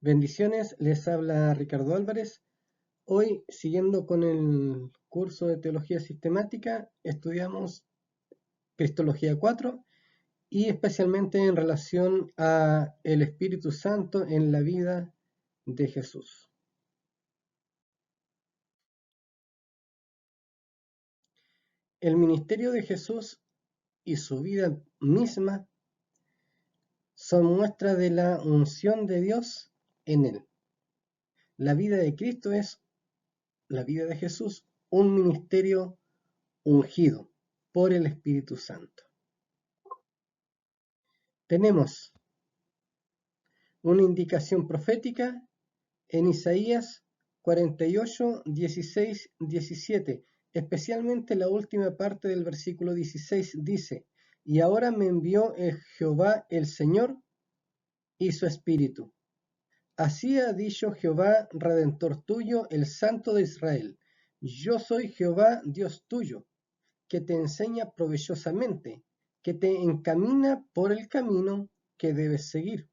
Bendiciones, les habla Ricardo Álvarez. Hoy, siguiendo con el curso de Teología Sistemática, estudiamos Cristología 4 y especialmente en relación a el Espíritu Santo en la vida de Jesús. El ministerio de Jesús y su vida misma son muestra de la unción de Dios en él. La vida de Cristo es, la vida de Jesús, un ministerio ungido por el Espíritu Santo. Tenemos una indicación profética en Isaías 48, 16, 17, especialmente la última parte del versículo 16 dice: y ahora me envió Jehová el Señor y su Espíritu. Así ha dicho Jehová, Redentor tuyo, el Santo de Israel: yo soy Jehová, Dios tuyo, que te enseña provechosamente, que te encamina por el camino que debes seguir.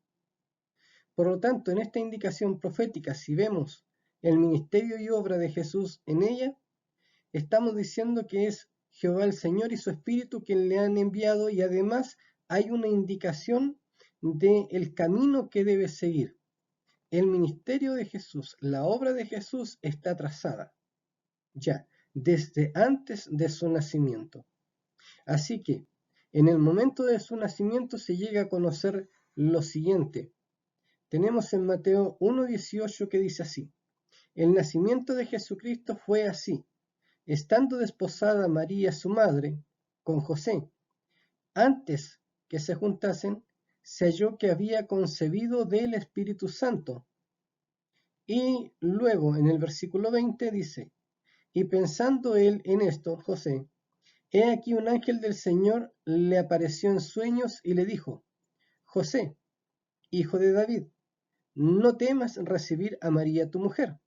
Por lo tanto, en esta indicación profética, si vemos el ministerio y obra de Jesús en ella, estamos diciendo que es Jehová el Señor y su Espíritu quien le han enviado, y además hay una indicación del camino que debe seguir. El ministerio de Jesús, la obra de Jesús está trazada ya desde antes de su nacimiento. Así que en el momento de su nacimiento se llega a conocer lo siguiente. Tenemos en Mateo 1:18 que dice así: el nacimiento de Jesucristo fue así, estando desposada María su madre con José. Antes que se juntasen, se halló que había concebido del Espíritu Santo. Y luego en el versículo 20 dice: y pensando él en esto, José, he aquí un ángel del Señor le apareció en sueños y le dijo: José, hijo de David, no temas recibir a María tu mujer,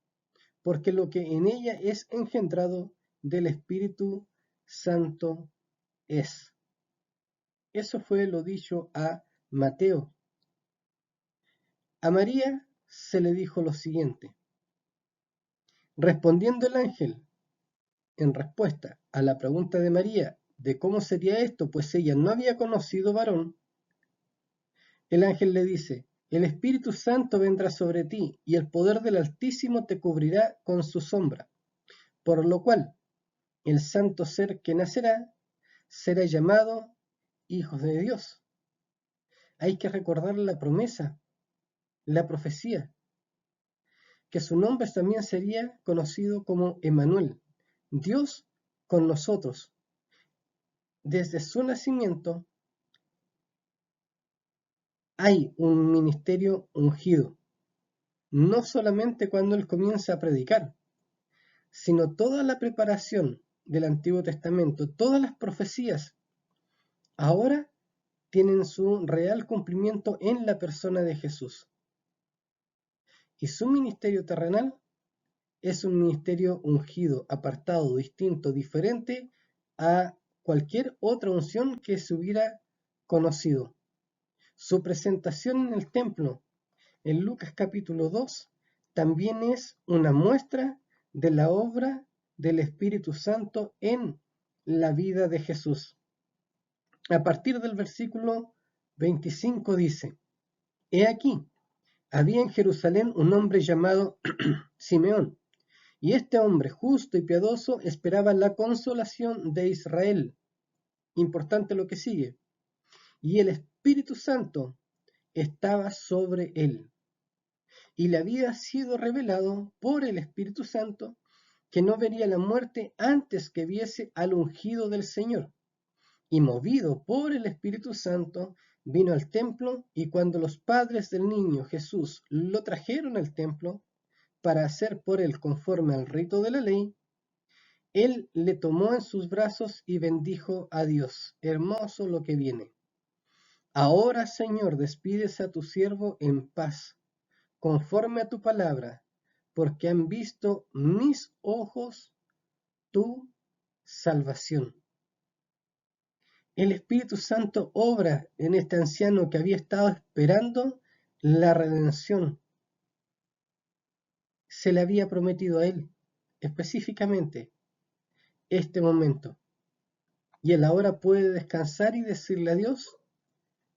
porque lo que en ella es engendrado del Espíritu Santo es. Eso fue lo dicho a Mateo. A María se le dijo lo siguiente. Respondiendo el ángel, en respuesta a la pregunta de María de cómo sería esto, pues ella no había conocido varón, el ángel le dice: el Espíritu Santo vendrá sobre ti, y el poder del Altísimo te cubrirá con su sombra, por lo cual el santo ser que nacerá será llamado Hijo de Dios. Hay que recordar la promesa, la profecía, que su nombre también sería conocido como Emmanuel, Dios con nosotros. Desde su nacimiento hay un ministerio ungido, no solamente cuando él comienza a predicar, sino toda la preparación del Antiguo Testamento, todas las profecías, ahora tienen su real cumplimiento en la persona de Jesús. Y su ministerio terrenal es un ministerio ungido, apartado, distinto, diferente a cualquier otra unción que se hubiera conocido. Su presentación en el templo, en Lucas capítulo 2, también es una muestra de la obra del Espíritu Santo en la vida de Jesús. A partir del versículo 25 dice: he aquí, había en Jerusalén un hombre llamado Simeón, y este hombre justo y piadoso esperaba la consolación de Israel. Importante lo que sigue. Y el Espíritu Santo estaba sobre él, y le había sido revelado por el Espíritu Santo que no vería la muerte antes que viese al ungido del Señor. Y movido por el Espíritu Santo, vino al templo, y cuando los padres del niño Jesús lo trajeron al templo para hacer por él conforme al rito de la ley, él le tomó en sus brazos y bendijo a Dios. Hermoso lo que viene. Ahora, Señor, despides a tu siervo en paz, conforme a tu palabra, porque han visto mis ojos tu salvación. El Espíritu Santo obra en este anciano que había estado esperando la redención, se le había prometido a él, específicamente, este momento. Y él ahora puede descansar y decirle a Dios: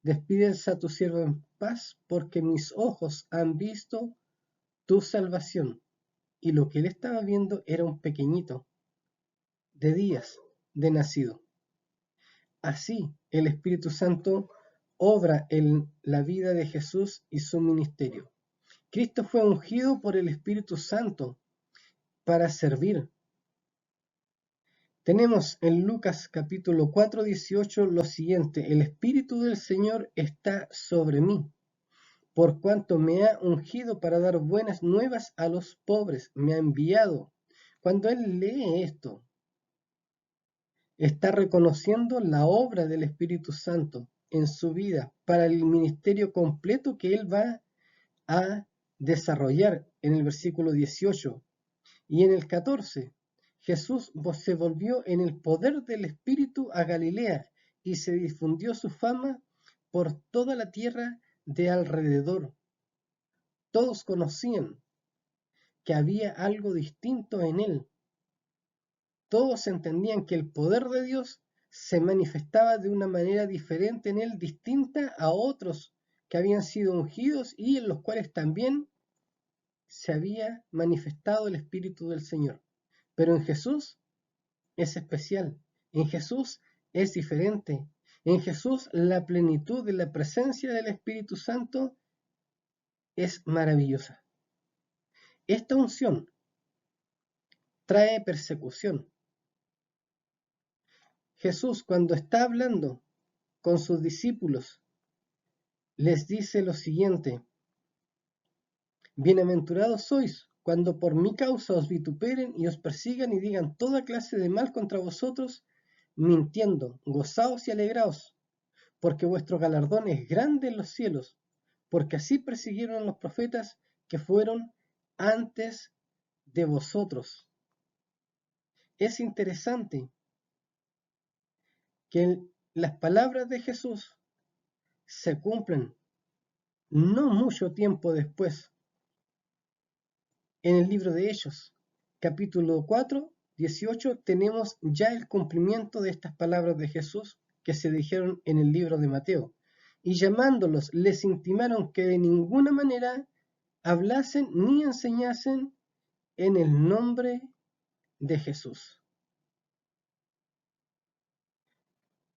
despídense a tu siervo en paz, porque mis ojos han visto tu salvación. Y lo que él estaba viendo era un pequeñito de días de nacido. Así el Espíritu Santo obra en la vida de Jesús y su ministerio. Cristo fue ungido por el Espíritu Santo para servir. Tenemos en Lucas capítulo 4:18 lo siguiente: el Espíritu del Señor está sobre mí, por cuanto me ha ungido para dar buenas nuevas a los pobres, me ha enviado. Cuando él lee esto, está reconociendo la obra del Espíritu Santo en su vida para el ministerio completo que él va a desarrollar en el versículo 18. Y en el 14, Jesús se volvió en el poder del Espíritu a Galilea y se difundió su fama por toda la tierra de alrededor. Todos conocían que había algo distinto en él. Todos entendían que el poder de Dios se manifestaba de una manera diferente en él, distinta a otros que habían sido ungidos y en los cuales también se había manifestado el Espíritu del Señor. Pero en Jesús es especial, en Jesús es diferente, en Jesús la plenitud de la presencia del Espíritu Santo es maravillosa. Esta unción trae persecución. Jesús, cuando está hablando con sus discípulos, les dice lo siguiente: bienaventurados sois cuando por mi causa os vituperen y os persigan y digan toda clase de mal contra vosotros, mintiendo. Gozaos y alegraos, porque vuestro galardón es grande en los cielos, porque así persiguieron a los profetas que fueron antes de vosotros. Es interesante que las palabras de Jesús se cumplen no mucho tiempo después en el libro de Hechos, capítulo 4:18, tenemos ya el cumplimiento de estas palabras de Jesús que se dijeron en el libro de Mateo. Y llamándolos, les intimaron que de ninguna manera hablasen ni enseñasen en el nombre de Jesús.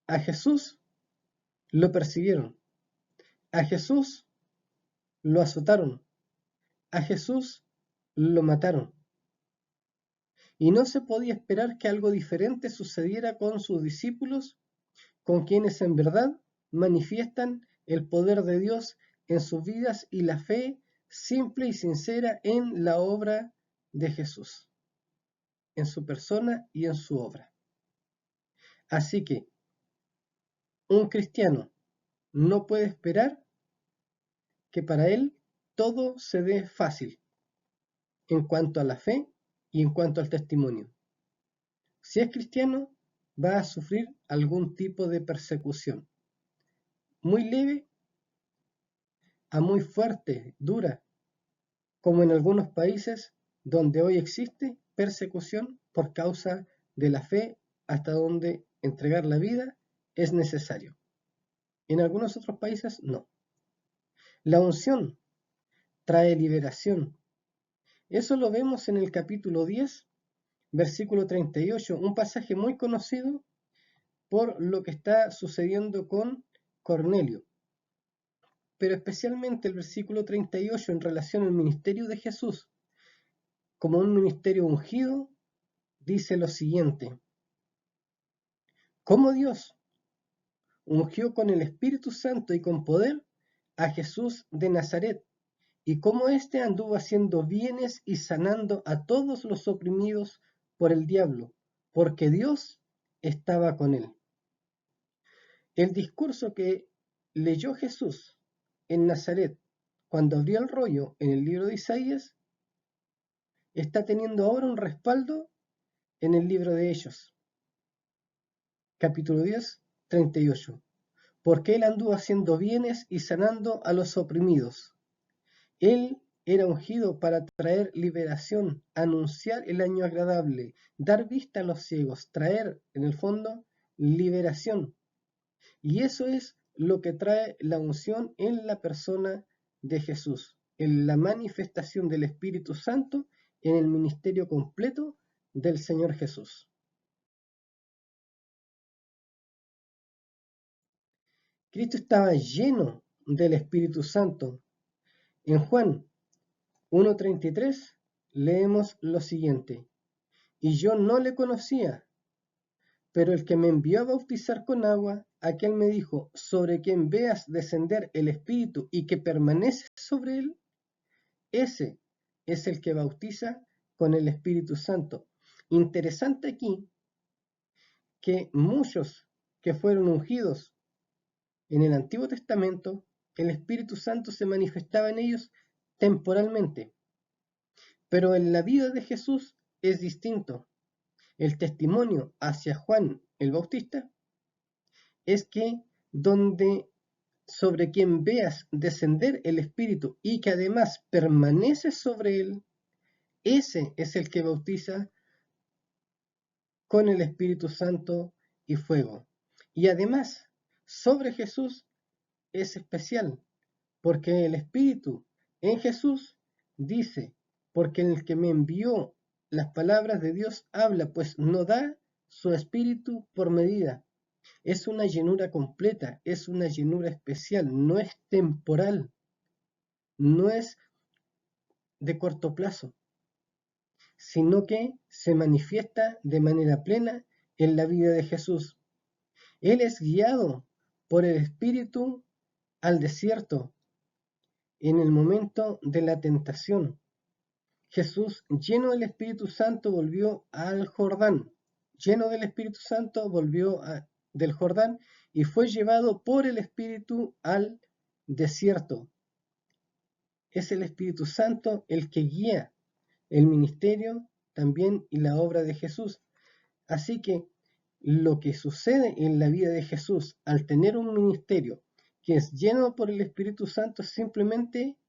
A Jesús lo persiguieron, a Jesús lo azotaron, a Jesús lo mataron. Y no se podía esperar que algo diferente sucediera con sus discípulos, con quienes en verdad manifiestan el poder de Dios en sus vidas y la fe simple y sincera en la obra de Jesús, en su persona y en su obra. Así que un cristiano no puede esperar que para él todo se dé fácil en cuanto a la fe y en cuanto al testimonio. Si es cristiano, va a sufrir algún tipo de persecución, muy leve a muy fuerte, dura, como en algunos países donde hoy existe persecución por causa de la fe, hasta donde entregar la vida es necesario. En algunos otros países no. La unción trae liberación. Eso lo vemos en el capítulo 10, versículo 38, un pasaje muy conocido por lo que está sucediendo con Cornelio. Pero especialmente el versículo 38 en relación al ministerio de Jesús como un ministerio ungido, dice lo siguiente: ¿cómo Dios ungió con el Espíritu Santo y con poder a Jesús de Nazaret, y cómo éste anduvo haciendo bienes y sanando a todos los oprimidos por el diablo, porque Dios estaba con él? El discurso que leyó Jesús en Nazaret cuando abrió el rollo en el libro de Isaías está teniendo ahora un respaldo en el libro de Hechos, capítulo 10, 38. Porque él anduvo haciendo bienes y sanando a los oprimidos. Él era ungido para traer liberación, anunciar el año agradable, dar vista a los ciegos, traer, en el fondo, liberación. Y eso es lo que trae la unción en la persona de Jesús, en la manifestación del Espíritu Santo en el ministerio completo del Señor Jesús. Cristo estaba lleno del Espíritu Santo. En Juan 1:33 leemos lo siguiente: y yo no le conocía, pero el que me envió a bautizar con agua, aquel me dijo, sobre quien veas descender el Espíritu y que permanece sobre él, ese es el que bautiza con el Espíritu Santo. Interesante aquí que muchos que fueron ungidos en el Antiguo Testamento, el Espíritu Santo se manifestaba en ellos temporalmente, pero en la vida de Jesús es distinto. El testimonio hacia Juan el Bautista es que donde sobre quien veas descender el Espíritu y que además permanece sobre él, ese es el que bautiza con el Espíritu Santo y fuego. Y además, sobre Jesús es especial, porque el Espíritu en Jesús dice, porque el que me envió las palabras de Dios habla, pues no da su Espíritu por medida. Es una llenura completa, es una llenura especial, no es temporal, no es de corto plazo, sino que se manifiesta de manera plena en la vida de Jesús. Él es guiado por el Espíritu al desierto en el momento de la tentación. Jesús, lleno del Espíritu Santo, volvió al Jordán. Lleno del Espíritu Santo, volvió del Jordán y fue llevado por el Espíritu al desierto. Es el Espíritu Santo el que guía el ministerio también y la obra de Jesús. Así que lo que sucede en la vida de Jesús al tener un ministerio que es lleno por el Espíritu Santo es simplemente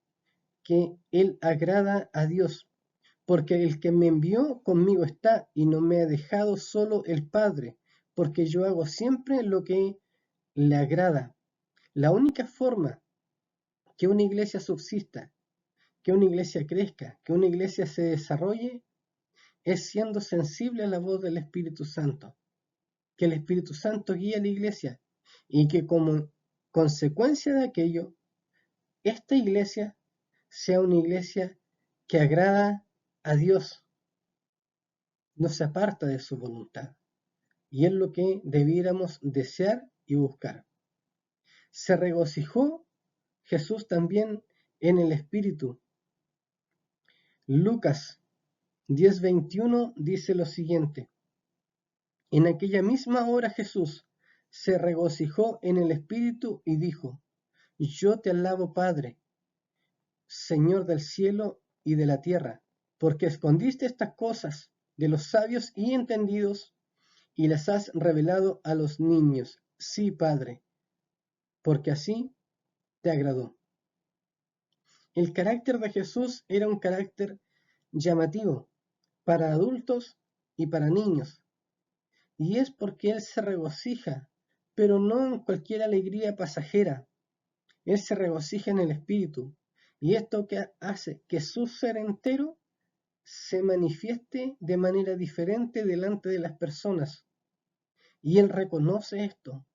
que Él agrada a Dios, porque el que me envió conmigo está y no me ha dejado solo el Padre, porque yo hago siempre lo que le agrada. La única forma que una iglesia subsista, que una iglesia crezca, que una iglesia se desarrolle, es siendo sensible a la voz del Espíritu Santo. Que el Espíritu Santo guíe a la iglesia y que como consecuencia de aquello, esta iglesia sea una iglesia que agrada a Dios, no se aparta de su voluntad. Y es lo que debiéramos desear y buscar. Se regocijó Jesús también en el Espíritu. Lucas 10:21 dice lo siguiente: en aquella misma hora Jesús se regocijó en el Espíritu y dijo: yo te alabo, Padre, Señor del cielo y de la tierra, porque escondiste estas cosas de los sabios y entendidos y las has revelado a los niños. Sí, Padre, porque así te agradó. El carácter de Jesús era un carácter llamativo para adultos y para niños, y es porque Él se regocija, pero no en cualquier alegría pasajera. Él se regocija en el Espíritu, y esto que hace que su ser entero se manifieste de manera diferente delante de las personas. Y Él reconoce esto.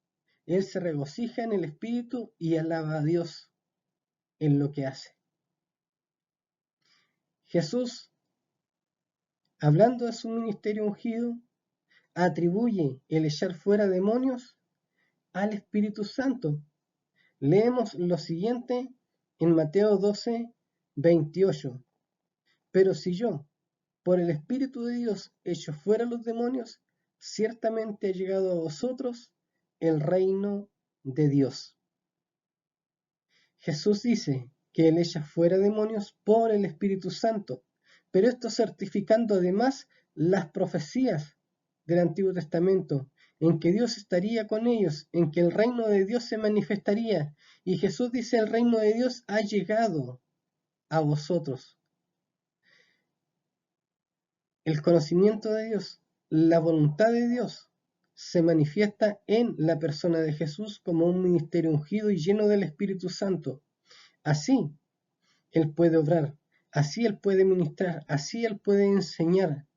Él se regocija en el Espíritu y alaba a Dios en lo que hace. Jesús, hablando de su ministerio ungido, atribuye el echar fuera demonios al Espíritu Santo. Leemos lo siguiente en Mateo 12:28. Pero si yo, por el Espíritu de Dios, echo fuera los demonios, ciertamente ha llegado a vosotros el reino de Dios. Jesús dice que Él echa fuera demonios por el Espíritu Santo, pero esto certificando además las profecías del Antiguo Testamento, en que Dios estaría con ellos, en que el reino de Dios se manifestaría. Y Jesús dice: el reino de Dios ha llegado a vosotros. El conocimiento de Dios, la voluntad de Dios, se manifiesta en la persona de Jesús como un ministerio ungido y lleno del Espíritu Santo. Así Él puede obrar, así Él puede ministrar, así Él puede enseñar,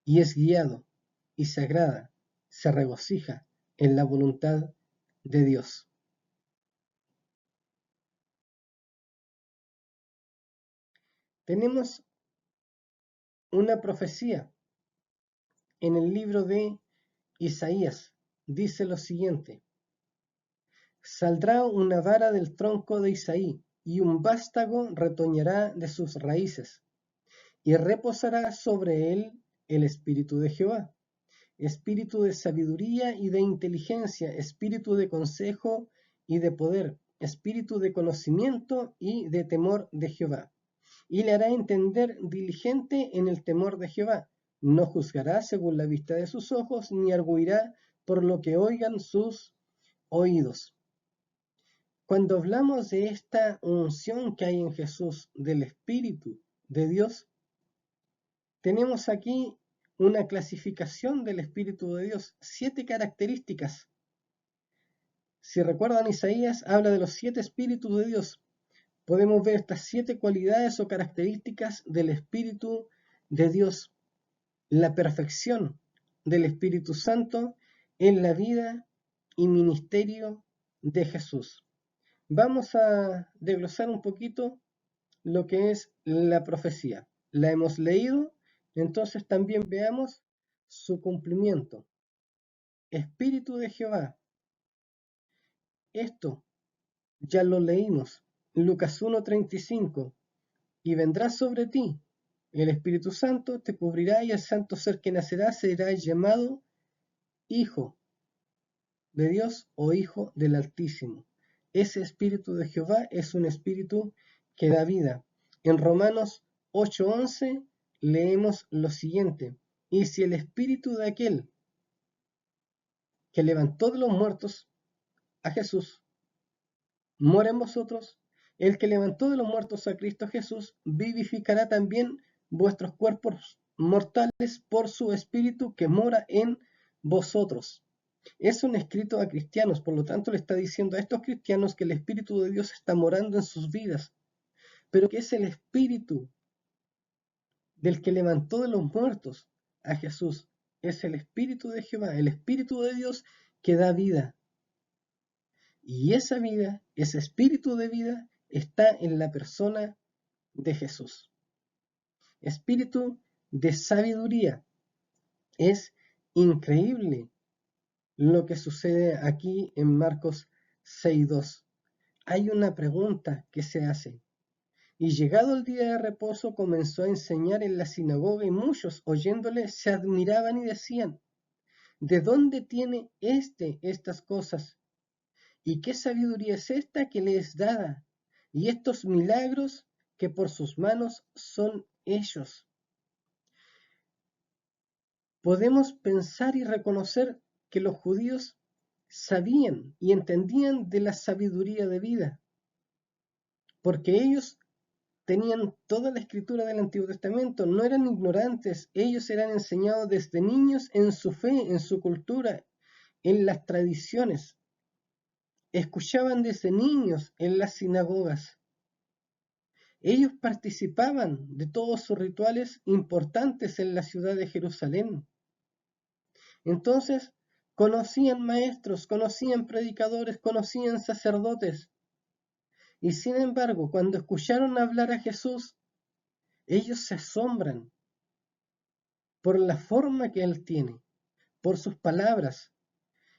y es guiado y se agrada, se regocija en la voluntad de Dios. Tenemos una profecía en el libro de Isaías. Dice lo siguiente: saldrá una vara del tronco de Isaí, y un vástago retoñará de sus raíces, y reposará sobre él el espíritu de Jehová, espíritu de sabiduría y de inteligencia, espíritu de consejo y de poder, espíritu de conocimiento y de temor de Jehová. Y le hará entender diligente en el temor de Jehová. No juzgará según la vista de sus ojos, ni arguirá por lo que oigan sus oídos. Cuando hablamos de esta unción que hay en Jesús, del Espíritu de Dios, tenemos aquí una clasificación del Espíritu de Dios, 7 características. Si recuerdan, Isaías habla de los 7 Espíritus de Dios. Podemos ver estas 7 cualidades o características del Espíritu de Dios, la perfección del Espíritu Santo en la vida y ministerio de Jesús. Vamos a desglosar un poquito lo que es la profecía. La hemos leído, entonces también veamos su cumplimiento. Espíritu de Jehová. Esto ya lo leímos. Lucas 1:35. Y vendrá sobre ti el Espíritu Santo, te cubrirá, y el santo ser que nacerá será llamado Hijo de Dios o Hijo del Altísimo. Ese Espíritu de Jehová es un espíritu que da vida. En Romanos 8:11 leemos lo siguiente: y si el espíritu de aquel que levantó de los muertos a Jesús mora en vosotros, el que levantó de los muertos a Cristo Jesús vivificará también vuestros cuerpos mortales por su espíritu que mora en vosotros. Es un escrito a cristianos, por lo tanto le está diciendo a estos cristianos que el Espíritu de Dios está morando en sus vidas, pero que es el Espíritu del que levantó de los muertos a Jesús. Es el Espíritu de Jehová, el Espíritu de Dios que da vida. Y esa vida, ese Espíritu de vida, está en la persona de Jesús. Espíritu de sabiduría. Es increíble lo que sucede aquí en Marcos 6:2. Hay una pregunta que se hace. Y llegado el día de reposo comenzó a enseñar en la sinagoga, y muchos oyéndole se admiraban y decían: ¿de dónde tiene estas cosas? ¿Y qué sabiduría es esta que le es dada? Y estos milagros que por sus manos son hechos. Podemos pensar y reconocer que los judíos sabían y entendían de la sabiduría de vida, porque ellos tenían toda la escritura del Antiguo Testamento, no eran ignorantes, ellos eran enseñados desde niños en su fe, en su cultura, en las tradiciones. Escuchaban desde niños en las sinagogas. Ellos participaban de todos sus rituales importantes en la ciudad de Jerusalén. Entonces, conocían maestros, conocían predicadores, conocían sacerdotes. Y sin embargo, cuando escucharon hablar a Jesús, ellos se asombran por la forma que Él tiene, por sus palabras,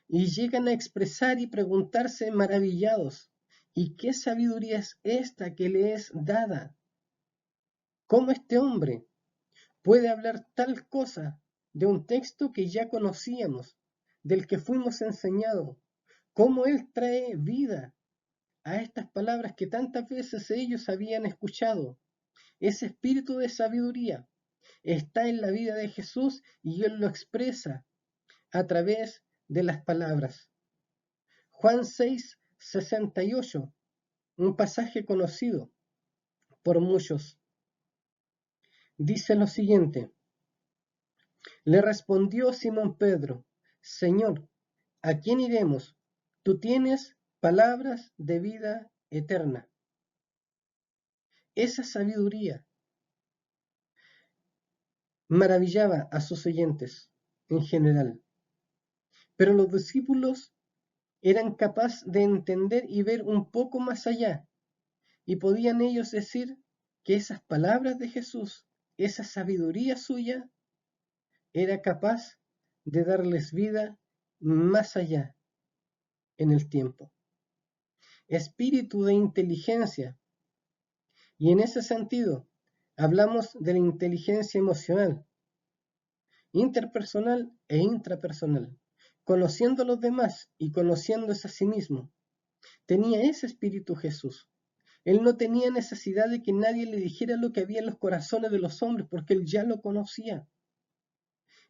y llegan a expresar y preguntarse maravillados: ¿y qué sabiduría es esta que le es dada? ¿Cómo este hombre puede hablar tal cosa de un texto que ya conocíamos, del que fuimos enseñados? ¿Cómo Él trae vida a estas palabras que tantas veces ellos habían escuchado? Ese espíritu de sabiduría está en la vida de Jesús y Él lo expresa a través de las palabras. Juan 6:68, un pasaje conocido. por muchos. Dice lo siguiente: le respondió Simón Pedro: Señor, ¿a quién iremos? Tú tienes palabras de vida eterna. Esa sabiduría maravillaba a sus oyentes en general, pero los discípulos eran capaces de entender y ver un poco más allá, y podían ellos decir que esas palabras de Jesús, esa sabiduría suya, era capaz de darles vida más allá en el tiempo. Espíritu de inteligencia. Y en ese sentido, hablamos de la inteligencia emocional, interpersonal e intrapersonal, conociendo a los demás y conociéndose a sí mismo. Tenía ese espíritu Jesús. Él no tenía necesidad de que nadie le dijera lo que había en los corazones de los hombres, porque él ya lo conocía.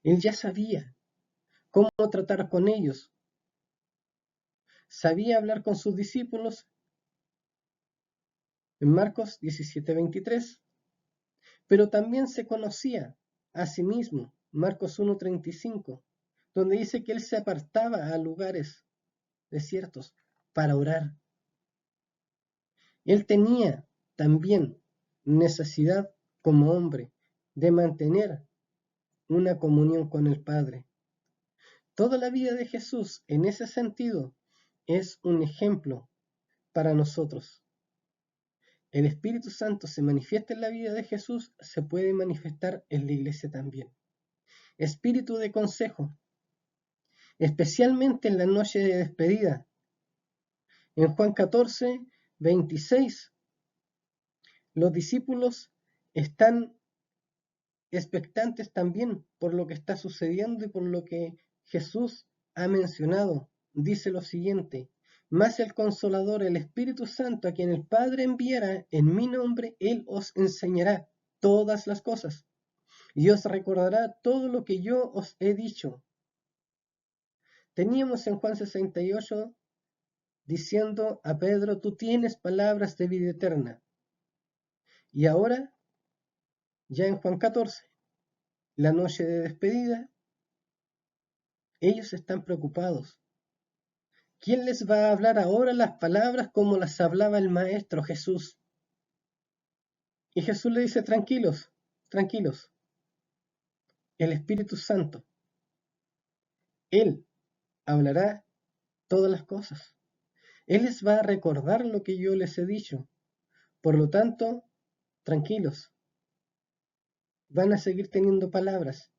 Él ya sabía cómo tratar con ellos. Sabía hablar con sus discípulos en Marcos 17:23, pero también se conocía a sí mismo, Marcos 1:35, donde dice que él se apartaba a lugares desiertos para orar. Él tenía también necesidad como hombre de mantener una comunión con el Padre. Toda la vida de Jesús en ese sentido es un ejemplo para nosotros. El Espíritu Santo se manifiesta en la vida de Jesús, se puede manifestar en la iglesia también. Espíritu de consejo, especialmente en la noche de despedida. En Juan 14:26, los discípulos están expectantes también por lo que está sucediendo y por lo que Jesús ha mencionado. Dice lo siguiente: mas el Consolador, el Espíritu Santo, a quien el Padre enviará en mi nombre, Él os enseñará todas las cosas y os recordará todo lo que yo os he dicho. Teníamos en Juan 68 diciendo a Pedro: tú tienes palabras de vida eterna. Y ahora, ya en Juan 14, la noche de despedida, ellos están preocupados. ¿Quién les va a hablar ahora las palabras como las hablaba el Maestro Jesús? Y Jesús le dice: tranquilos, tranquilos, el Espíritu Santo, Él hablará todas las cosas. Él les va a recordar lo que yo les he dicho. Por lo tanto, tranquilos, van a seguir teniendo palabras,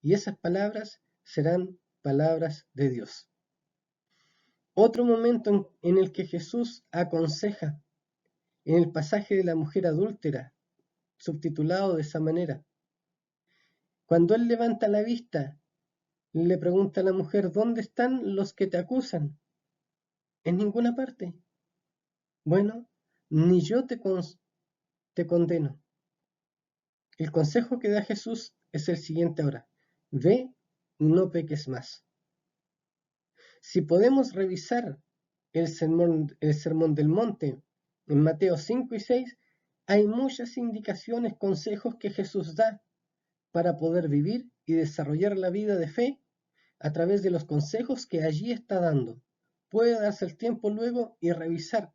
y esas palabras serán palabras de Dios. Otro momento en el que Jesús aconseja, en el pasaje de la mujer adúltera, subtitulado de esa manera. Cuando él levanta la vista, le pregunta a la mujer: ¿dónde están los que te acusan? En ninguna parte. Bueno, ni yo te condeno. El consejo que da Jesús es el siguiente ahora: ve y no peques más. Si podemos revisar el sermón del monte en Mateo 5 y 6, hay muchas indicaciones, consejos que Jesús da para poder vivir y desarrollar la vida de fe a través de los consejos que allí está dando. Puede darse el tiempo luego y revisar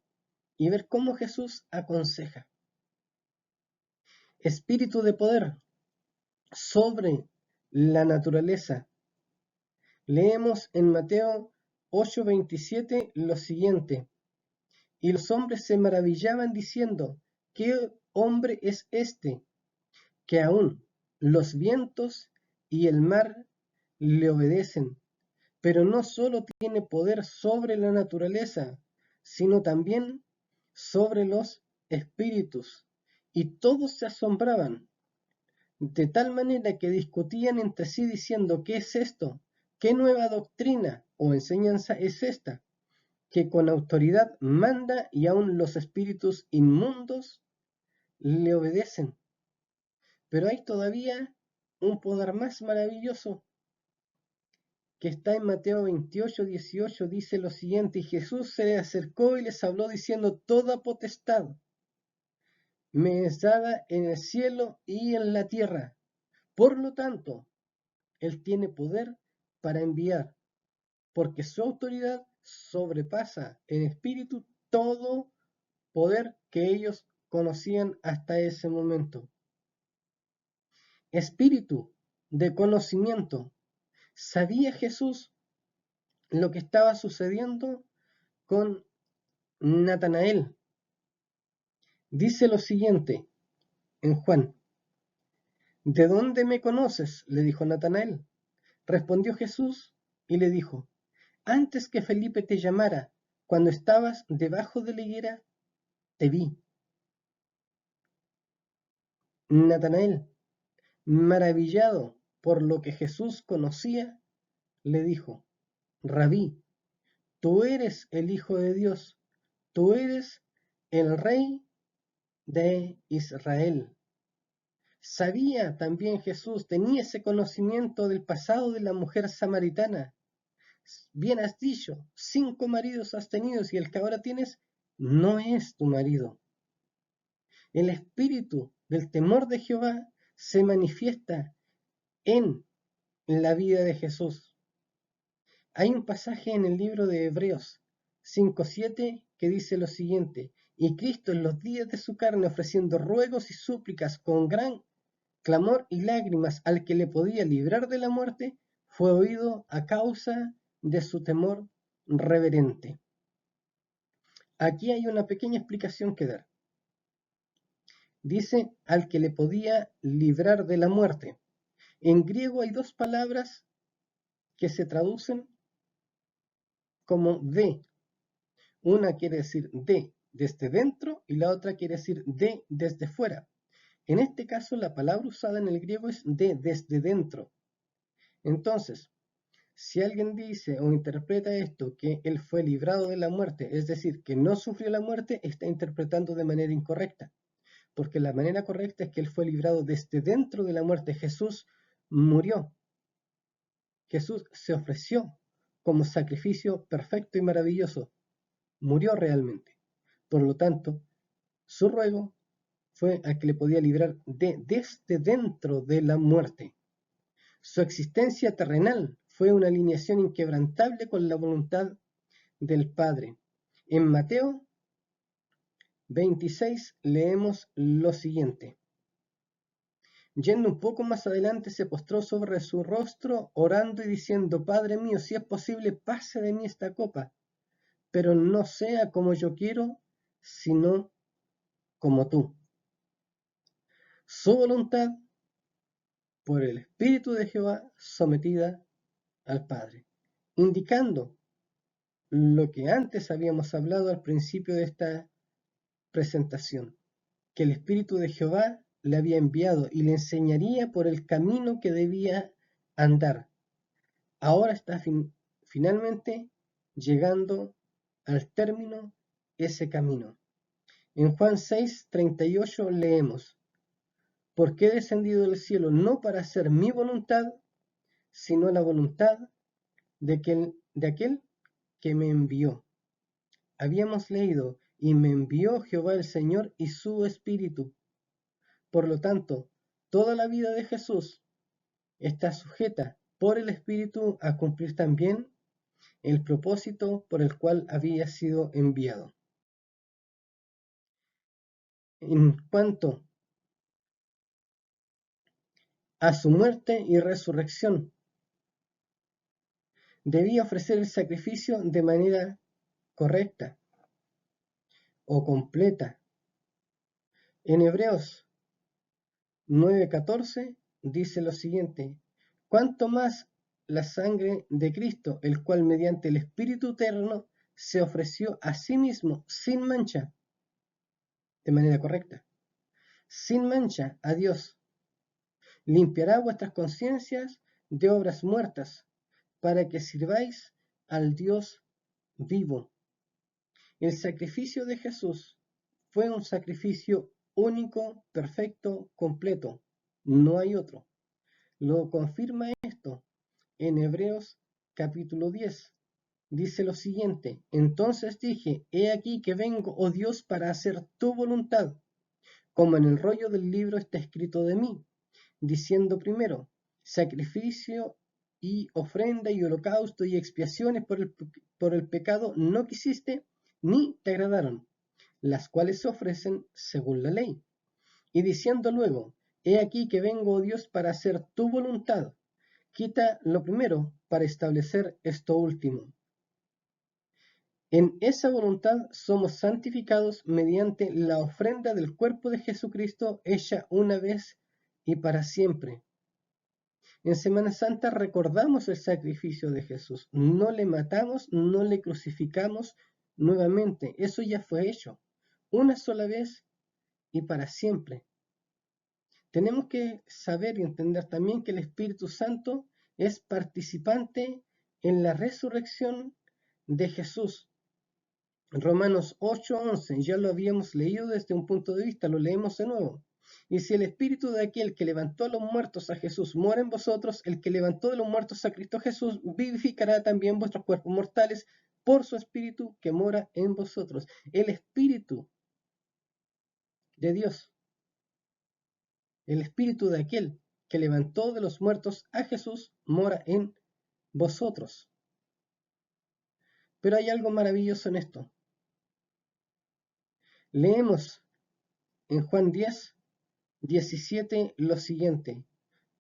y ver cómo Jesús aconseja. Espíritu de poder sobre la naturaleza. Leemos en Mateo 8:27 lo siguiente: y los hombres se maravillaban diciendo: ¿qué hombre es este, que aún los vientos y el mar le obedecen? Pero no solo tiene poder sobre la naturaleza, sino también sobre los espíritus. Y todos se asombraban, de tal manera que discutían entre sí diciendo: ¿qué es esto? ¿Qué nueva doctrina o enseñanza es esta, que con autoridad manda y aun los espíritus inmundos le obedecen? Pero hay todavía un poder más maravilloso, que está en Mateo 28:18, dice lo siguiente: y Jesús se le acercó y les habló diciendo: toda potestad me es dada en el cielo y en la tierra. Por lo tanto, Él tiene poder para enviar, porque su autoridad sobrepasa en espíritu todo poder que ellos conocían hasta ese momento. Espíritu de conocimiento. ¿Sabía Jesús lo que estaba sucediendo con Natanael? Dice lo siguiente en Juan: ¿De dónde me conoces?, le dijo Natanael. Respondió Jesús y le dijo: Antes que Felipe te llamara, cuando estabas debajo de la higuera, te vi. Natanael, maravillado por lo que Jesús conocía, le dijo: Rabí, tú eres el Hijo de Dios, tú eres el Rey de Israel. Sabía también Jesús, tenía ese conocimiento del pasado de la mujer samaritana. Bien has dicho, 5 maridos has tenido y el que ahora tienes no es tu marido. El espíritu del temor de Jehová se manifiesta en la vida de Jesús. Hay un pasaje en el libro de Hebreos 5:7 que dice lo siguiente: y Cristo en los días de su carne, ofreciendo ruegos y súplicas con gran clamor y lágrimas al que le podía librar de la muerte, fue oído a causa de su temor reverente. Aquí hay una pequeña explicación que dar. Dice al que le podía librar de la muerte. En griego hay 2 palabras que se traducen como de. Una quiere decir de desde dentro y la otra quiere decir de desde fuera. En este caso, la palabra usada en el griego es de desde dentro. Entonces, si alguien dice o interpreta esto que él fue librado de la muerte, es decir, que no sufrió la muerte, está interpretando de manera incorrecta. Porque la manera correcta es que él fue librado desde dentro de la muerte. Jesús murió. Jesús se ofreció como sacrificio perfecto y maravilloso. Murió realmente. Por lo tanto, su ruego fue al que le podía librar desde dentro de la muerte. Su existencia terrenal fue una alineación inquebrantable con la voluntad del Padre. En Mateo 26 leemos lo siguiente: Yendo un poco más adelante, se postró sobre su rostro, orando y diciendo: Padre mío, si es posible, pase de mí esta copa, pero no sea como yo quiero, sino como tú. Su voluntad, por el Espíritu de Jehová, sometida al Padre, indicando lo que antes habíamos hablado al principio de esta presentación, que el Espíritu de Jehová le había enviado y le enseñaría por el camino que debía andar. Ahora está finalmente llegando al término ese camino. En Juan 6:38 leemos: Porque he descendido del cielo no para hacer mi voluntad, sino la voluntad de aquel que me envió. Habíamos leído: y me envió Jehová el Señor y su Espíritu. Por lo tanto, toda la vida de Jesús está sujeta por el Espíritu a cumplir también el propósito por el cual había sido enviado. En cuanto a su muerte y resurrección, debía ofrecer el sacrificio de manera correcta o completa. En Hebreos 9:14 dice lo siguiente: cuanto más la sangre de Cristo, el cual mediante el Espíritu eterno se ofreció a sí mismo sin mancha, de manera correcta, sin mancha a Dios, limpiará vuestras conciencias de obras muertas, para que sirváis al Dios vivo. El sacrificio de Jesús fue un sacrificio único, perfecto, completo. No hay otro. Lo confirma esto en Hebreos capítulo 10. Dice lo siguiente: entonces dije: he aquí que vengo, oh Dios, para hacer tu voluntad, como en el rollo del libro está escrito de mí, diciendo primero, sacrificio y ofrenda y holocausto y expiaciones por el pecado no quisiste, ni te agradaron, las cuales se ofrecen según la ley. Y diciendo luego, he aquí que vengo, oh Dios, para hacer tu voluntad. Quita lo primero para establecer esto último. En esa voluntad somos santificados mediante la ofrenda del cuerpo de Jesucristo hecha una vez y para siempre. En Semana Santa recordamos el sacrificio de Jesús. No le matamos, no le crucificamos nuevamente. Eso ya fue hecho. Una sola vez y para siempre. Tenemos que saber y entender también que el Espíritu Santo es participante en la resurrección de Jesús. Romanos 8:11, ya lo habíamos leído desde un punto de vista, lo leemos de nuevo. Y si el espíritu de aquel que levantó a los muertos a Jesús mora en vosotros, el que levantó de los muertos a Cristo Jesús vivificará también vuestros cuerpos mortales por su espíritu que mora en vosotros. El espíritu de Dios, el espíritu de aquel que levantó de los muertos a Jesús mora en vosotros. Pero hay algo maravilloso en esto. Leemos en Juan 10:17 lo siguiente: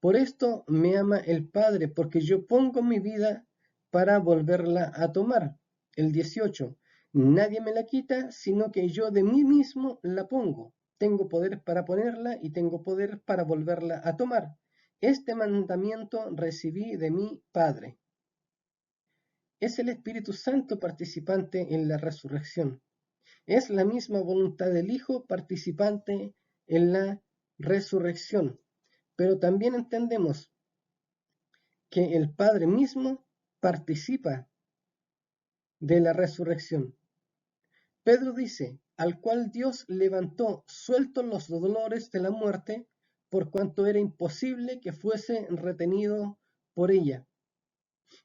por esto me ama el Padre, porque yo pongo mi vida para volverla a tomar. El 18, nadie me la quita, sino que yo de mí mismo la pongo. Tengo poder para ponerla y tengo poder para volverla a tomar. Este mandamiento recibí de mi Padre. Es el Espíritu Santo participante en la resurrección. Es la misma voluntad del Hijo participante en la resurrección. Pero también entendemos que el Padre mismo participa de la resurrección. Pedro dice, al cual Dios levantó sueltos los dolores de la muerte, por cuanto era imposible que fuese retenido por ella.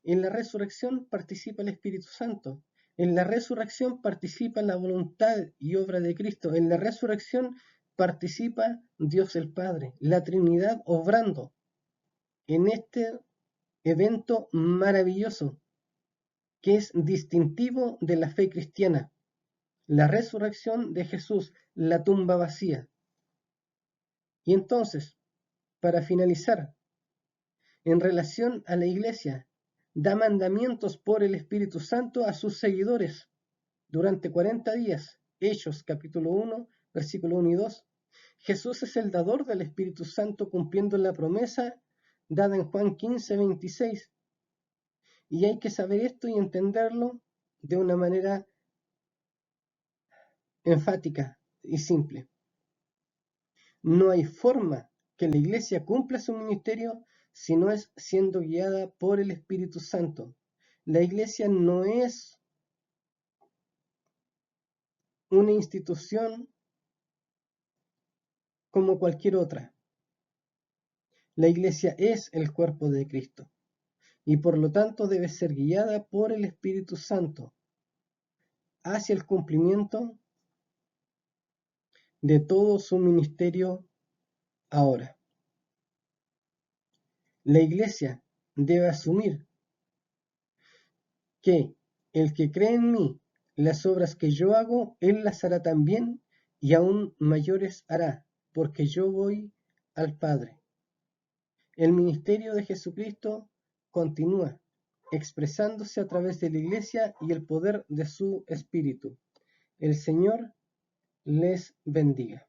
En la resurrección participa el Espíritu Santo. En la resurrección participa la voluntad y obra de Cristo. En la resurrección participa Dios el Padre, la Trinidad obrando en este evento maravilloso que es distintivo de la fe cristiana, la resurrección de Jesús, la tumba vacía. Y entonces, para finalizar, en relación a la iglesia, da mandamientos por el Espíritu Santo a sus seguidores durante 40 días. Hechos capítulo 1, versículo 1 y 2. Jesús es el dador del Espíritu Santo cumpliendo la promesa dada en Juan 15:26. Y hay que saber esto y entenderlo de una manera enfática y simple. No hay forma que la iglesia cumpla su ministerio si no es siendo guiada por el Espíritu Santo. La iglesia no es una institución como cualquier otra. La iglesia es el cuerpo de Cristo y por lo tanto debe ser guiada por el Espíritu Santo hacia el cumplimiento de todo su ministerio ahora. La iglesia debe asumir que el que cree en mí, las obras que yo hago, él las hará también y aún mayores hará, porque yo voy al Padre. El ministerio de Jesucristo continúa expresándose a través de la iglesia y el poder de su Espíritu. El Señor les bendiga.